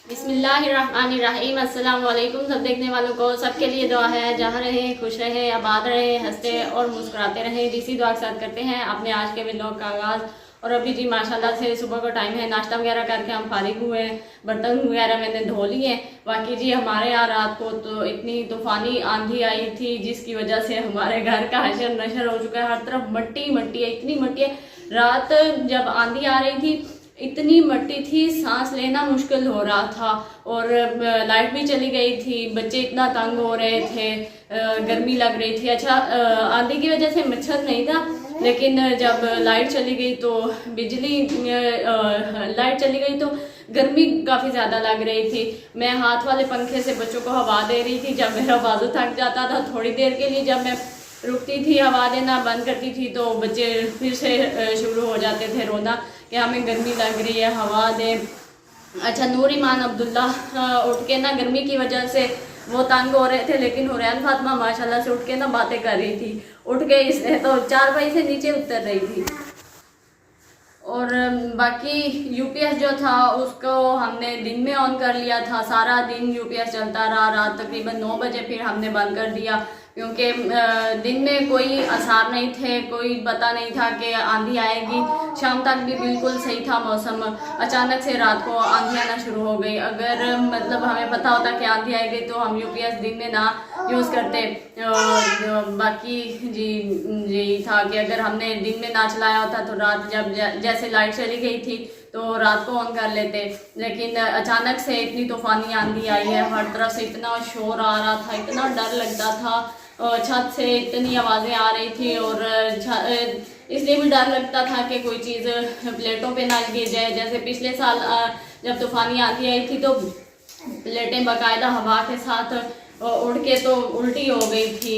बिस्मिल्लाहिर्रहमानिर्रहीम। अस्सलाम वालेकुम सब देखने वालों को, सबके लिए दुआ है। जहाँ रहे खुश रहे, आबाद रहे, हंसते और मुस्कुराते रहे। इसी दुआ के साथ करते हैं अपने आज के व्लॉग का आगाज़। और अभी जी माशाल्लाह से सुबह का टाइम है, नाश्ता वगैरह करके हम फारिग हुए हैं। बर्तन वगैरह मैंने धो लिए हैं। बाकी जी हमारे यहाँ रात को तो इतनी तूफ़ानी आंधी आई थी जिसकी वजह से हमारे घर का हशर नशर हो चुका है। हर तरफ मट्टी मट्टी है, इतनी मट्टी है। रात जब आंधी आ रही थी इतनी मट्टी थी, सांस लेना मुश्किल हो रहा था। और लाइट भी चली गई थी, बच्चे इतना तंग हो रहे थे, गर्मी लग रही थी। अच्छा आंधी की वजह से मच्छर नहीं था, लेकिन जब लाइट चली गई तो लाइट चली गई तो गर्मी काफ़ी ज़्यादा लग रही थी। मैं हाथ वाले पंखे से बच्चों को हवा दे रही थी। जब मेरा बाजू थक जाता था थोड़ी देर के लिए, जब मैं रुकती थी हवा देना बंद करती थी तो बच्चे फिर से शुरू हो जाते थे रोना कि हमें गर्मी लग रही है, हवा दे। अच्छा नूर ईमान अब्दुल्ला उठ के ना गर्मी की वजह से वो तंग हो रहे थे, लेकिन हुरैन फातिमा माशाल्लाह से उठ के ना बातें कर रही थी। उठ के इसने तो चारपाई से नीचे उतर रही थी। और बाकी यूपीएस जो था उसको हमने दिन में ऑन कर लिया था। सारा दिन यूपीएस चलता रहा। रात तकरीबन 9 बजे फिर हमने बंद कर दिया, क्योंकि दिन में कोई आसार नहीं थे, कोई पता नहीं था कि आंधी आएगी। शाम तक भी बिल्कुल सही था मौसम, अचानक से रात को आंधी आना शुरू हो गई। अगर मतलब हमें पता होता कि आंधी आएगी तो हम यूपीएस दिन में ना यूज़ करते। बाकी जी था कि अगर हमने दिन में ना चलाया होता तो रात जब जैसे लाइट चली गई थी तो रात को ऑन कर लेते। लेकिन अचानक से इतनी तूफानी आंधी आई है, हर तरफ से इतना शोर आ रहा था, इतना डर लगता था। छत से इतनी आवाज़ें आ रही थी और इसलिए भी डर लगता था कि कोई चीज़ प्लेटों पे ना गिर जाए। जैसे पिछले साल जब तूफानी आंधी आई थी तो प्लेटें बाकायदा हवा के साथ उड़ के तो उल्टी हो गई थी।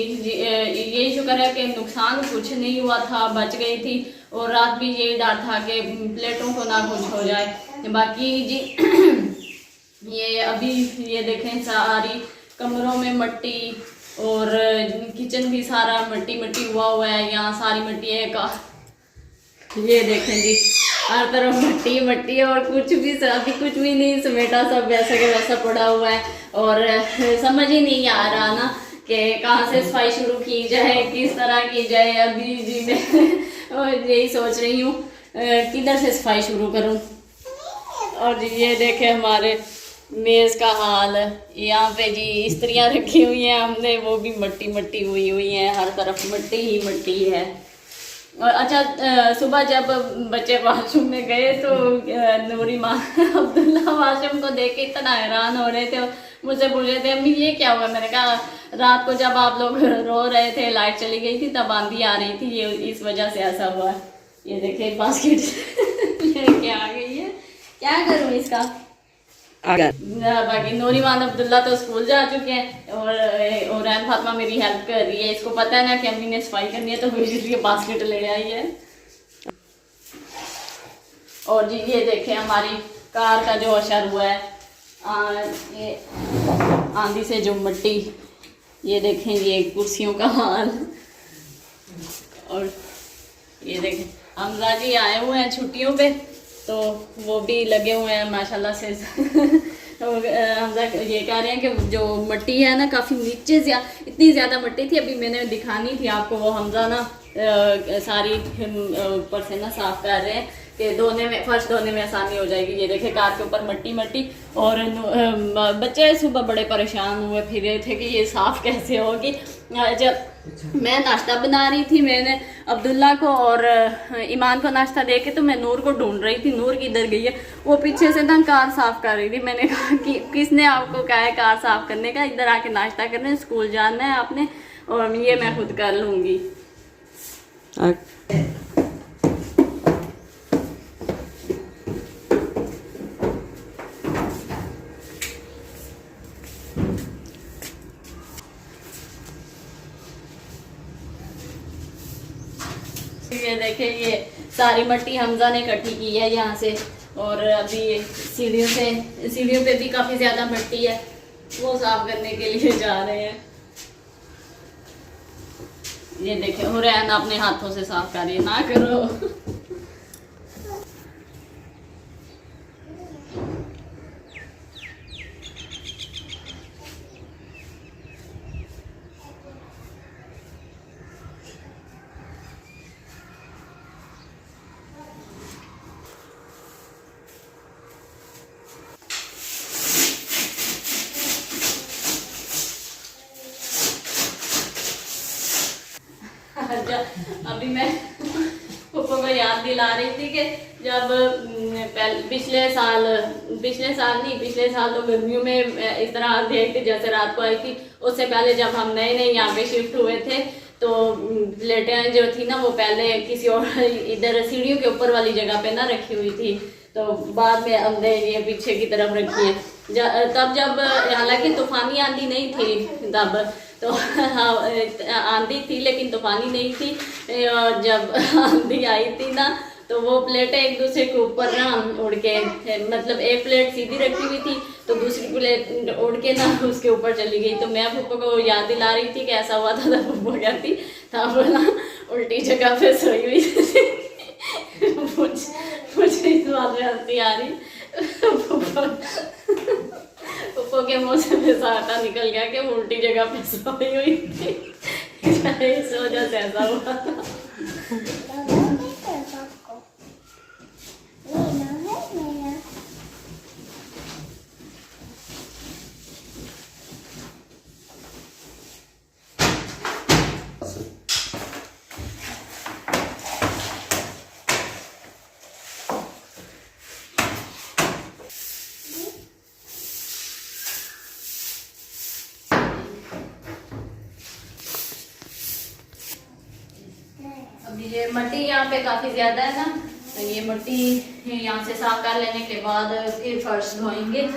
ये शुक्र है कि नुकसान कुछ नहीं हुआ था, बच गई थी। और रात भी यही डर था कि प्लेटों को ना कुछ हो जाए। बाकी जी ये अभी ये देखें सारी कमरों में मट्टी और किचन भी सारा मट्टी मट्टी हुआ है। यहाँ सारी मट्टी है का, ये देखें जी हर तरफ मट्टी मट्टी है और कुछ भी अभी कुछ भी नहीं समेटा, सब वैसा के वैसा पड़ा हुआ है। और समझ ही नहीं आ रहा ना कि कहाँ से सफाई शुरू की जाए, किस तरह की जाए। अभी जी मैं यही सोच रही हूँ किधर से सफाई शुरू करूँ। और ये देखे हमारे मेज़ का हाल, यहाँ पे जी इस्त्रियाँ रखी हुई हैं हमने, वो भी मट्टी मट्टी हुई है, हर तरफ मट्टी ही मट्टी है। और अच्छा सुबह जब बच्चे वॉशरूम में गए तो नूरी माँ अब्दुल्ला वॉशरूम को देख के इतना हैरान हो रहे थे, मुझसे पूछ रहे थे अम्मी ये क्या हुआ। मैंने कहा रात को जब आप लोग रो रहे थे, लाइट चली गई थी, तब आंधी आ रही थी, ये इस वजह से ऐसा हुआ। ये देखे बास्केट लेके आ गई है, क्या करूँ इसका। बाकी नूर ईमान अब्दुल्ला तो स्कूल जा चुके हैं और रैन फातिमा मेरी हेल्प कर रही है। इसको पता है ना कि अम्मी ने सफाई करनी है तो इसलिए बास्केट ले आई है। और जी ये देखें हमारी कार का जो असर हुआ है, ये आंधी से जो मट्टी, ये देखें ये कुर्सियों का हाल। और ये देखें हमजा जी आए हुए हैं छुट्टियों पे, तो वो भी लगे हुए हैं माशाल्लाह से। तो हमजा ये कह रहे हैं कि जो मट्टी है ना काफ़ी नीचे से इतनी ज़्यादा मट्टी थी, अभी मैंने दिखानी थी आपको। वो हमजा ना सारी ऊपर से ना साफ़ कर रहे हैं कि धोने में, फर्श धोने में आसानी हो जाएगी। ये देखे कार के ऊपर मट्टी मट्टी। और बच्चे सुबह बड़े परेशान हुए फिर रहे थे कि ये साफ़ कैसे होगी। जब मैं नाश्ता बना रही थी, मैंने अब्दुल्ला को और ईमान को नाश्ता दे के तो मैं नूर को ढूंढ रही थी, नूर किधर गई है। वो पीछे से ना कार साफ़ कर रही थी। मैंने कहा कि किसने आपको कहा है कार साफ़ करने का, इधर आके नाश्ता करने, स्कूल जाना है आपने, और ये मैं खुद कर लूँगी। ये देखे ये सारी मट्टी हमजा ने इकट्ठी की है यहाँ से। और अभी सीढ़ियों पे भी काफ़ी ज़्यादा मट्टी है, वो साफ़ करने के लिए जा रहे हैं। ये देखे हुरैन अपने हाथों से साफ़ कर रही है, ना करो। अभी मैं पप्पा को याद दिला रही थी कि जब पिछले साल तो गर्मियों में इस तरह आंधी आई थी जैसे रात को आई थी। उससे पहले जब हम नए नए यहाँ पे शिफ्ट हुए थे तो प्लेटें जो थी ना वो पहले किसी और इधर सीढ़ियों के ऊपर वाली जगह पे ना रखी हुई थी, तो बाद में हमने ये पीछे की तरफ रखी है। तब जब हालांकि तूफानी आंधी नहीं थी तब तो आंधी थी लेकिन तूफानी नहीं थी। और जब आंधी आई थी ना तो वो प्लेटें एक दूसरे के ऊपर ना उड़ के, मतलब एक प्लेट सीधी रखी हुई थी तो दूसरी प्लेट उड़ के ना उसके ऊपर चली गई। तो मैं पप्पा को याद दिला रही थी कि ऐसा हुआ था, तब पप्पा कहती था वो ना उल्टी जगह पे सोई हुई थी। मुझे इस बात में हंसी आ रही। पप्पा के मुँह से बेसाटा निकल गया कि वो उल्टी जगह पे सोई हुई थी, इस वजह से ऐसा हुआ था। अभी ये मट्टी यहाँ पे काफी ज्यादा है ना, तो ये मट्टी यहाँ से साफ कर लेने के बाद फिर फर्श धोएंगे।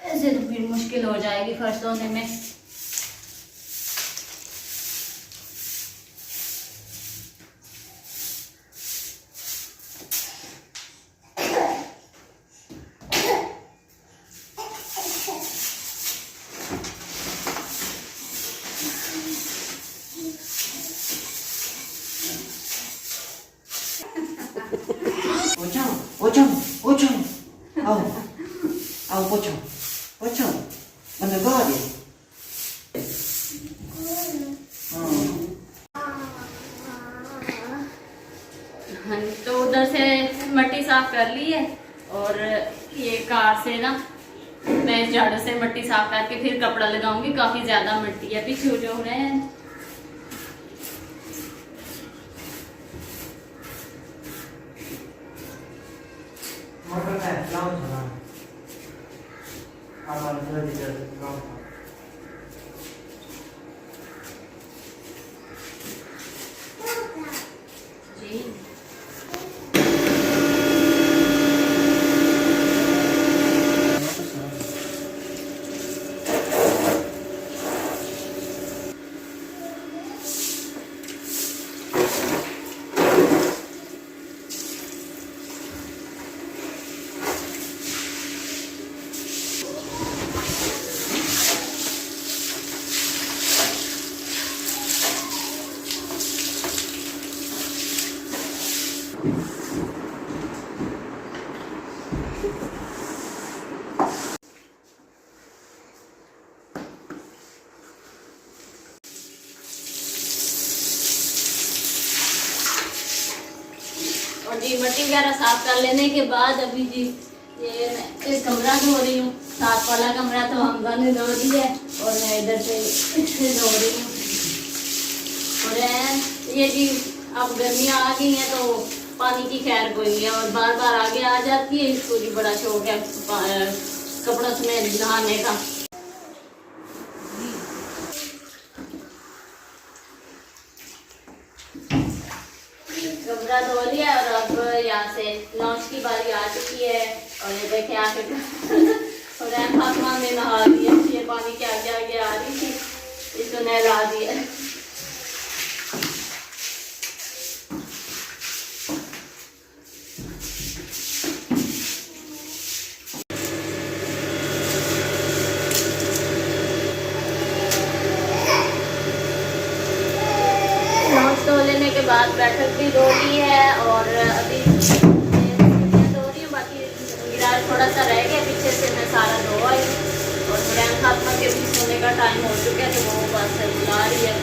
ऐसे तो फिर मुश्किल हो जाएगी फर्श धोने में। Pocong, au pocong, mana kau dia? तो उधर से मट्टी साफ कर ली है और ये कार से ना मैं झाड़ू से मट्टी साफ करके फिर कपड़ा लगाऊंगी। काफी ज्यादा मट्टी है, पीछे जो हो रहे हैं। मोटर का लाओ चला, आवाज जल्दी जल्दी लाओ। जी और जी मट्टी वगैरह साफ कर लेने के बाद अभी जी ये कमरा धो रही हूँ। साफ वाला कमरा तो हमदा ने धो दिया है और मैं इधर से धो रही हूँ। और ये जी अब गर्मियाँ आ गई हैं तो पानी की खैर कोई नहीं है और बार बार आगे आ जाती है। इसको जी बड़ा शौक है कपड़ों में नहाने का। कमरा धो लिया और अब यहाँ से लॉन्च की बारी आ चुकी है और ये देखे आके और फातिमा ने नहा दिया। ये पानी के आगे आगे आ रही थी, इसको नहला दिया। धो लेने के बाद बैठक भी धो ली है और अभी धो रही हूँ। बाकी गिलास थोड़ा सा रह गया, पीछे से मैं सारा धो आई और मैम फातिमा के भी सोने का टाइम हो चुका है तो वो बस बुला रही है।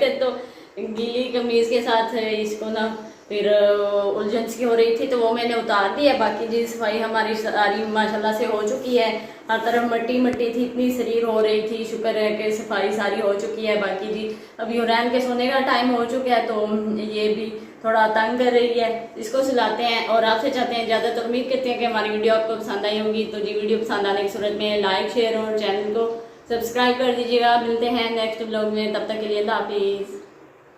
थे तो गीली कमीज के साथ इसको ना फिर उलझन सी हो रही थी, तो वो मैंने उतार दी है। बाकी जी सफाई हमारी सारी माशाल्लाह से हो चुकी है, हर तरफ मट्टी मट्टी थी, इतनी शरीर हो रही थी, शुक्र है कि सफाई सारी हो चुकी है। बाकी जी अब यूरैन के सोने का टाइम हो चुका है, तो ये भी थोड़ा तंग कर रही है, इसको सुलाते हैं और आपसे चाहते हैं ज़्यादातर। उम्मीद करते हैं कि हमारी वीडियो आपको पसंद आई होगी। तो जी वीडियो पसंद आने की सूरत में लाइक शेयर और चैनल को सब्सक्राइब कर दीजिएगा। मिलते हैं नेक्स्ट ब्लॉग में, तब तक के लिए अल्लाह हाफिज़।